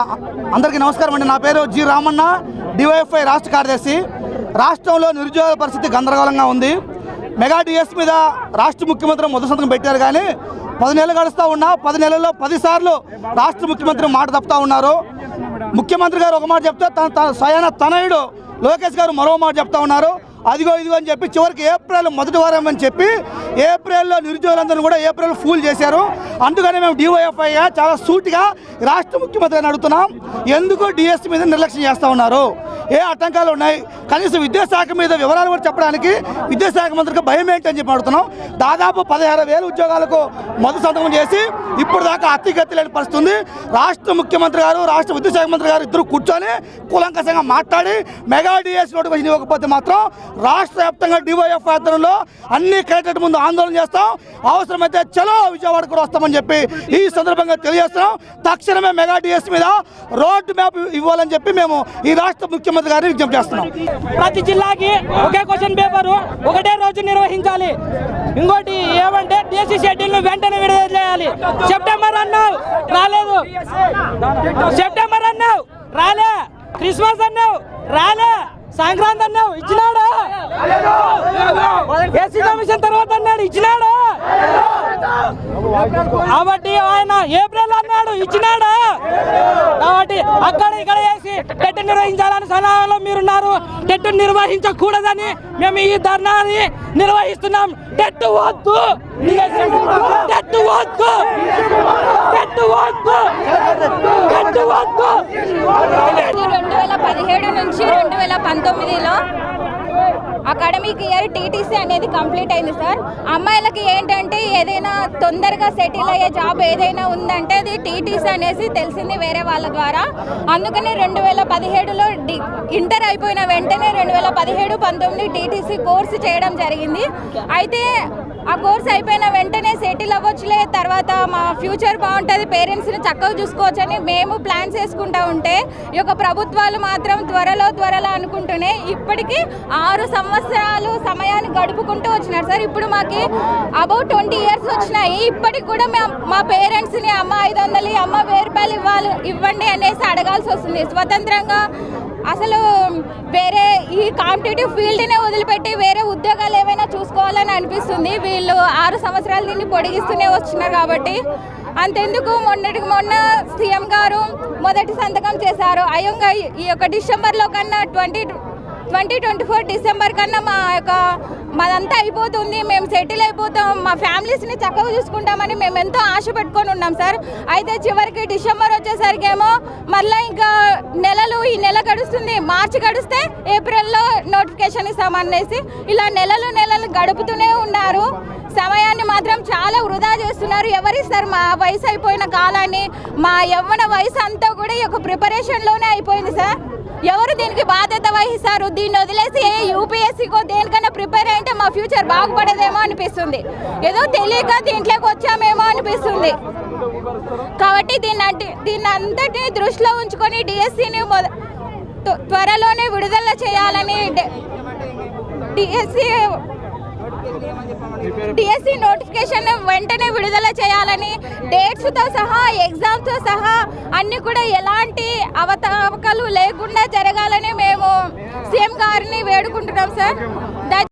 అందరికీ నమస్కారం అండి. నా పేరు జి రామన్న, డివైఎఫ్ఐ రాష్ట్ర కార్యదర్శి. రాష్ట్రంలో నిరుద్యోగ పరిస్థితి గందరగోళంగా ఉంది. మెగా డిఎస్ మీద రాష్ట్ర ముఖ్యమంత్రి మొదటి సంతకం పెట్టారు, కానీ 10 నెలలు గడుస్తూ ఉన్నా 10 నెలల్లో 10 సార్లు రాష్ట్ర ముఖ్యమంత్రి మాట తప్పుతూ ఉన్నారు. ముఖ్యమంత్రి గారు ఒక మాట చెప్తే తన స్వయాన తనయుడు లోకేష్ గారు మరో మాట చెప్తా ఉన్నారు. అదిగో ఇదిగో అని చెప్పి చివరికి ఏప్రిల్ మొదటి వారం అని చెప్పి ఏప్రిల్లో నిరుద్యోగులందరూ కూడా ఏప్రిల్ ఫూల్ చేశారు. అందుకని మేము డివైఎఫ్ఐగా చాలా సూటిగా రాష్ట్ర ముఖ్యమంత్రిని అడుగుతున్నాం, ఎందుకు డిఎస్ మీద నిర్లక్ష్యం చేస్తూ ఉన్నారు, ఏ ఆటంకాలు ఉన్నాయి, కనీసం విద్యాశాఖ మీద వివరాలు కూడా చెప్పడానికి విద్యాశాఖ మంత్రికి భయం ఏంటని చెప్పి అడుగుతున్నాం. దాదాపు 16,000 ఉద్యోగాలకు మొదటి సంతకం చేసి ఇప్పుడు దాకా అతిగతి లేని పరిస్థితుంది. రాష్ట్ర ముఖ్యమంత్రి గారు రాష్ట్ర విద్యాశాఖ మంత్రి గారు ఇద్దరు కూర్చొని కూలంకషంగా మాట్లాడి మెగా డిఎస్ నోటిఫికేషన్ ఇవ్వకపోతే మాత్రం రాష్ట్ర వ్యాప్తంగా డివైఎఫ్ఐ ఆధ్వర్యంలో అన్ని కలెక్టరేట్ ముందు ఆందోళన చేస్తాం. అవసరమైతే చలో విజయవాడ కూడా వస్తామని చెప్పి ఈ సందర్భంగా తెలియజేస్తున్నాం. తక్షణమే మెగా డిఎస్ మీద రోడ్ మ్యాప్ ఇవ్వాలని చెప్పి మేము ఈ రాష్ట్ర ముఖ్యమంత్రి గారిని విజ్ఞప్తి చేస్తున్నాం. ప్రతి జిల్లాకి ఒకే క్వశ్చన్ పేపర్ ఒకటే రోజు నిర్వహించాలి. ఇంకోటి ఏమంటే డిఎస్సి షెడ్యూల్ వెంటనే విడుదల చేయాలి. సెప్టెంబర్ అన్నావు రాలేదు, సెప్టెంబర్ అన్నావు రాలే, క్రిస్మస్ అన్నావు రాలే, సంక్రాంతి అన్నావు ఇచ్చినాడా, ఎస్సీ కమిషన్ తర్వాత అన్నాడు ఇచ్చినాడా, కాబట్టి ఆయన ఏప్రిల్ అన్నాడు ఇచ్చినాడా, కాబట్టి అక్కడ ఇక్కడ వేసి టెట్ నిర్వహించాలని సలహాలో మీరున్నారు. టెట్ నిర్వహించకూడదని మేము ఈ ధర్నాని నిర్వహిస్తున్నాం. టెట్ వద్దు, టెట్ వద్దు, టెట్ వద్దు, టెట్ వద్దు. 2017 నుంచి 2019లో అకాడమిక్ ఇయర్ టీటీసీ అనేది కంప్లీట్ అయింది సార్. అమ్మాయిలకి ఏంటంటే ఏదైనా తొందరగా సెటిల్ అయ్యే జాబ్ ఏదైనా ఉందంటే అది టీటీసీ అనేసి తెలిసింది వేరే వాళ్ళ ద్వారా. అందుకని 2017లో ఇంటర్ అయిపోయిన వెంటనే 2017-19 టీటీసీ కోర్సు చేయడం జరిగింది. అయితే ఆ కోర్స్ అయిపోయిన వెంటనే సెటిల్ అవ్వచ్చులే, తర్వాత మా ఫ్యూచర్ బాగుంటుంది, పేరెంట్స్ని చక్కగా చూసుకోవచ్చని మేము ప్లాన్స్ వేసుకుంటూ ఉంటే ఈ యొక్క ప్రభుత్వాలు మాత్రం త్వరలో అనుకుంటూనే ఇప్పటికీ 6 సంవత్సరాలు సమయాన్ని గడుపుకుంటూ వచ్చినారు సార్. ఇప్పుడు మాకు అబౌట్ 20 ఇయర్స్ వచ్చినాయి. ఇప్పటికి కూడా మా పేరెంట్స్ని అమ్మ 500 అమ్మ 1000 రూపాయలు ఇవ్వండి అనేసి అడగాల్సి వస్తుంది. స్వతంత్రంగా అసలు వేరే ఈ కాంపిటేటివ్ ఫీల్డ్నే వదిలిపెట్టి వేరే ఉద్యోగాలు ఏమైనా చూసుకోవాలని అనిపిస్తుంది. వీళ్ళు 6 సంవత్సరాల దీన్ని పొడిగిస్తూనే వస్తున్నారు. కాబట్టి అంతెందుకు మొన్న సీఎం గారు మొదటి సంతకం చేశారు. అయ్యంగా ఈ యొక్క డిసెంబర్లో కన్నా 2024 డిసెంబర్ కన్నా మాదంతా అయిపోతుంది, మేము సెటిల్ అయిపోతాం, మా ఫ్యామిలీస్ని చక్కగా చూసుకుంటామని మేము ఎంతో ఆశ పెట్టుకొని ఉన్నాం సార్. అయితే చివరికి డిసెంబర్ వచ్చేసరికి ఏమో మళ్ళీ ఇంకా ఈ నెల గడుస్తుంది, మార్చి గడిస్తే ఏప్రిల్లో నోటిఫికేషన్ ఇస్తామనేసి ఇలా నెలలు గడుపుతూనే ఉన్నారు. సమయాన్ని మాత్రం చాలా వృధా చేస్తున్నారు. ఎవరిస్తారు? మా వయసు అయిపోయిన కాలాన్ని, మా యవ్వన వయసు అంతా కూడా ఈ యొక్క ప్రిపరేషన్లోనే అయిపోయింది సార్. ఎవరు దీనికి బాధ్యత వహిస్తారు? దీన్ని వదిలేసి యూపీఎస్సీకో దేనికైనా ప్రిపేర్ అయితే మా ఫ్యూచర్ బాగుపడేదేమో అనిపిస్తుంది. ఏదో తెలియక దీంట్లోకి వచ్చామేమో అనిపిస్తుంది. కాబట్టి దీన్ని అంతటినీ దృష్టిలో ఉంచుకొని డిఎస్సిని త్వరలోనే విడుదల చేయాలని డిఎస్సి నోటిఫికేషన్ వెంటనే విడుదల చేయాలని, డేట్స్తో సహా ఎగ్జామ్స్తో సహా అన్నీ కూడా ఎలాంటి అవకతవకలు లేకుండా జరగాలని మేము సీఎం గారిని వేడుకుంటున్నాం సార్.